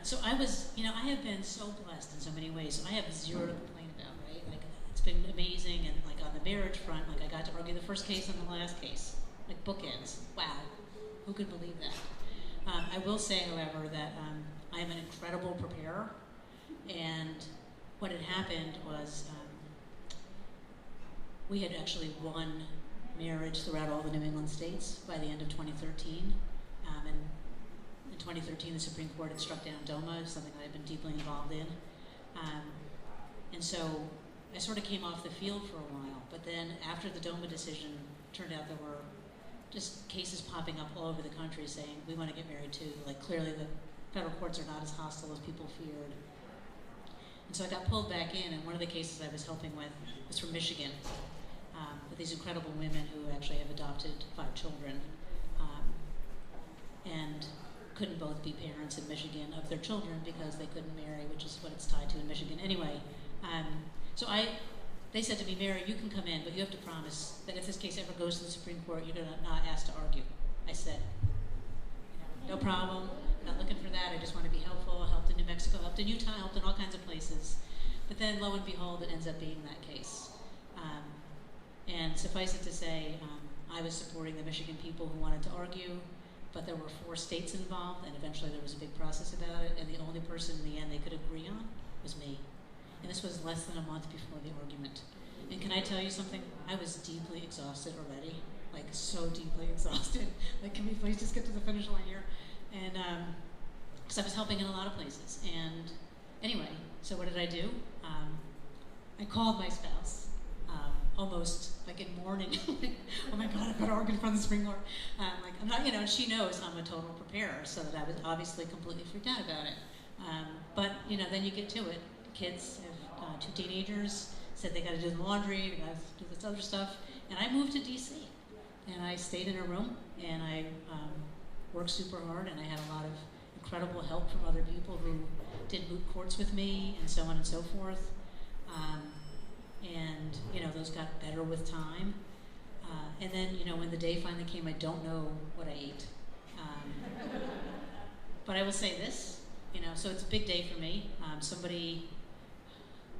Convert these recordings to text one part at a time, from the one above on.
so I was, I have been so blessed in so many ways. So I have zero to complain about, right? Like, it's been amazing, and like on the marriage front, like I got to argue the first case and the last case, like bookends. Wow, who could believe that? I will say, however, that I am an incredible preparer, and what had happened was we had actually won marriage throughout all the New England states by the end of 2013. And in 2013, the Supreme Court had struck down DOMA, something that I'd been deeply involved in. And so I sort of came off the field for a while. But then after the DOMA decision, turned out there were just cases popping up all over the country saying, we want to get married too. Like, clearly the federal courts are not as hostile as people feared. And so I got pulled back in, and one of the cases I was helping with was from Michigan, with these incredible women who actually have adopted 5 children, and couldn't both be parents in Michigan of their children because they couldn't marry, which is what it's tied to in Michigan. Anyway, they said to me, Mary, you can come in, but you have to promise that if this case ever goes to the Supreme Court, you're going to not ask to argue. I said, no problem, not looking for that, I just want to be helpful. I helped in New Mexico, helped in Utah, helped in all kinds of places. But then, lo and behold, it ends up being that case. And suffice it to say, I was supporting the Michigan people who wanted to argue, but there were 4 states involved, and eventually there was a big process about it, and the only person in the end they could agree on was me. And this was less than a month before the argument. And can I tell you something? I was deeply exhausted already, like so deeply exhausted. Like, can we please just get to the finish line here? And, because I was helping in a lot of places. And anyway, so what did I do? I called my spouse, almost like in mourning. Oh my God, I've got to argue in front of the Supreme Court. Like, I'm not, and she knows I'm a total preparer, so that I was obviously completely freaked out about it. But, then you get to it. Kids have 2 teenagers, said they got to do the laundry, they got to do this other stuff. And I moved to DC. And I stayed in a room, and I worked super hard, and I had a lot of incredible help from other people who did moot courts with me, and so on and so forth. And those got better with time. And then, when the day finally came, I don't know what I ate. But I will say this, so it's a big day for me.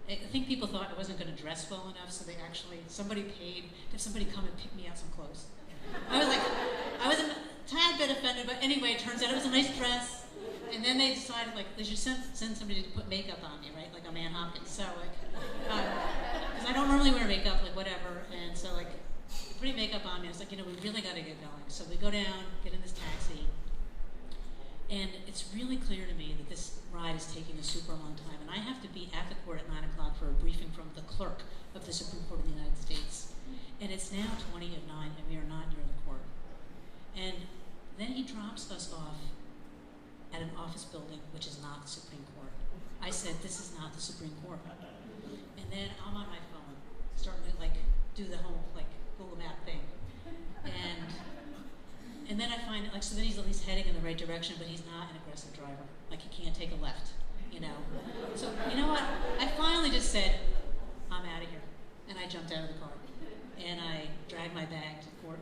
I think people thought I wasn't going to dress well enough, so somebody paid to have somebody come and pick me out some clothes. I was a tad bit offended, but anyway, it turns out it was a nice dress. And then they decided, they should send somebody to put makeup on me, right? Like a Ann Hopkins. So, because I don't normally wear makeup, whatever. And so, putting makeup on me, I was like, we really got to get going. So we go down, get in this taxi. And it's really clear to me that this ride is taking a super long time. And I have to be at the court at 9 o'clock for a briefing from the clerk of the Supreme Court of the United States. And it's now 20 of 9, and we are not near the court. And then he drops us off at an office building, which is not the Supreme Court. I said, this is not the Supreme Court. And then I'm on my phone, starting to do the whole Google Map thing. And then I find, so then he's at least heading in the right direction, but he's not an aggressive driver. He can't take a left, So, you know what? I finally just said, I'm out of here. And I jumped out of the car. And I dragged my bag to court.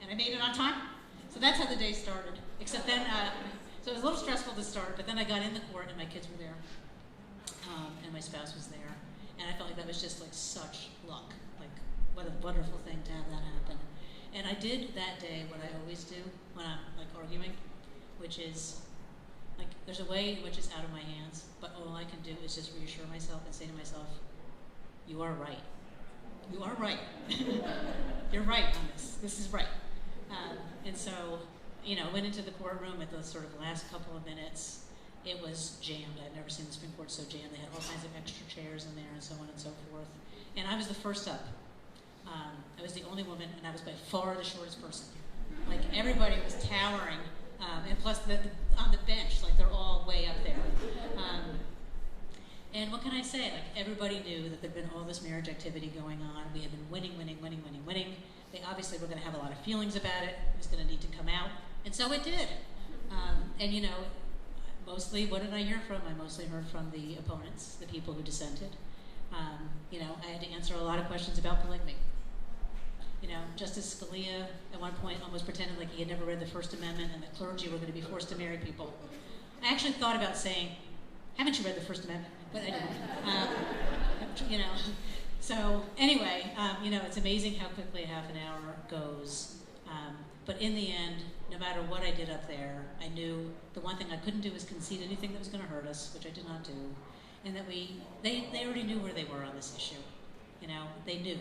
And I made it on time. So that's how the day started. Except then, so it was a little stressful to start, but then I got in the court and my kids were there. And my spouse was there. And I felt like that was just such luck. What a wonderful thing to have that happen. And I did that day what I always do when I'm arguing, which is there's a way in which it's out of my hands, but all I can do is just reassure myself and say to myself, you are right. You are right. You're right on this. This is right. And so, went into the courtroom at the sort of last couple of minutes. It was jammed. I'd never seen the Supreme Court so jammed. They had all kinds of extra chairs in there and so on and so forth. And I was the first up. I was the only woman, and I was by far the shortest person. Everybody was towering. And plus, on the bench, they're all way up there. And what can I say? Everybody knew that there'd been all this marriage activity going on. We had been winning. They obviously were going to have a lot of feelings about it. It was going to need to come out. And so it did. And, mostly, what did I hear from? I mostly heard from the opponents, the people who dissented. I had to answer a lot of questions about polygamy. Justice Scalia at one point almost pretended like he had never read the First Amendment and the clergy were going to be forced to marry people. I actually thought about saying, haven't you read the First Amendment? But I didn't. You know. So anyway, you know, it's amazing how quickly a half an hour goes. But in the end, no matter what I did up there, I knew the one thing I couldn't do was concede anything that was going to hurt us, which I did not do, and that they already knew where they were on this issue. You know, they knew.